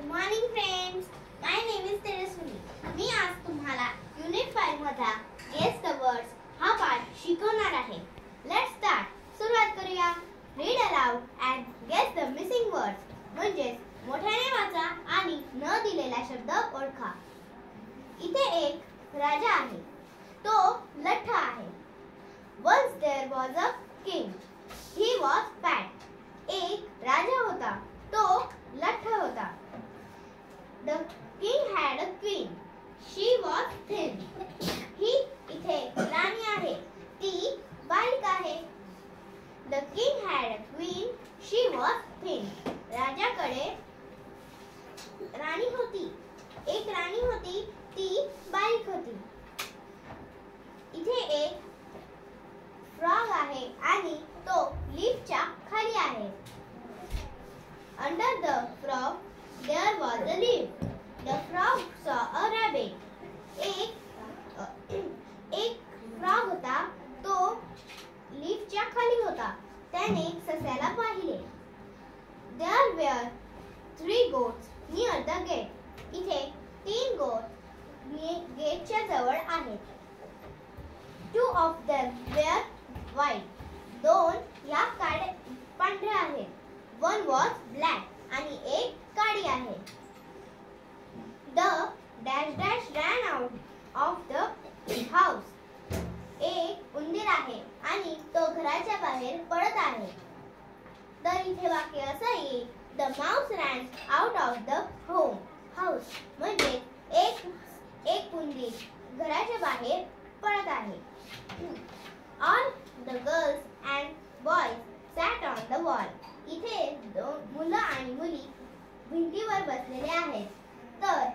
Morning friends, my name is Tejaswini. मी आज तुम्हाला युनिट 5 मधला गेस द वर्ड्स हा पाठ शिकवणार आहे. Let's start. सुरुवात करूया. Read aloud and guess the missing words. म्हणजे मोठ्याने वाचा आणि न दिलेला शब्द ओळखा. इथे एक राजा आहे. तो लठ्ठ आहे. Once there was a king. He was fat. एक राजा होता. तो लठ्ठ होता. The king had a queen. She was thin. ही इथे राणी आहे. ती बारीक आहे. The king had a queen. She was thin. राजाकडे राणी होती. एक राणी होती. ती बारीक होती. इथे एक फ्रॉग आहे आणि तो लीफच्या खाली आहे. Under the frog there was a leaf. The frog saw a rabbit. एक फ्रॉग होता. तो लीफच्या खाली होता. त्याने सस्याला पाहिले. There were 3 goats near the gate. इथे 3 गोट गेटच्या जवळ आहेत. 2 of them were white. 2 या पांढऱ्या आहेत. 1 was black आणि एक काळी आहे. The dash dash ran out of the house. एक उंदीर आहे आणि तो घराच्या बाहेर पळत आहे. तर इथे वाक्य असं येईल. The mouse ran out of the house. म्हणजे एक उंदीर घराच्या बाहेर पळत आहे. All the girls and boys sat on the wall. इथे मुलं आणि मुली भिंतीवर बसलेले आहेत. तर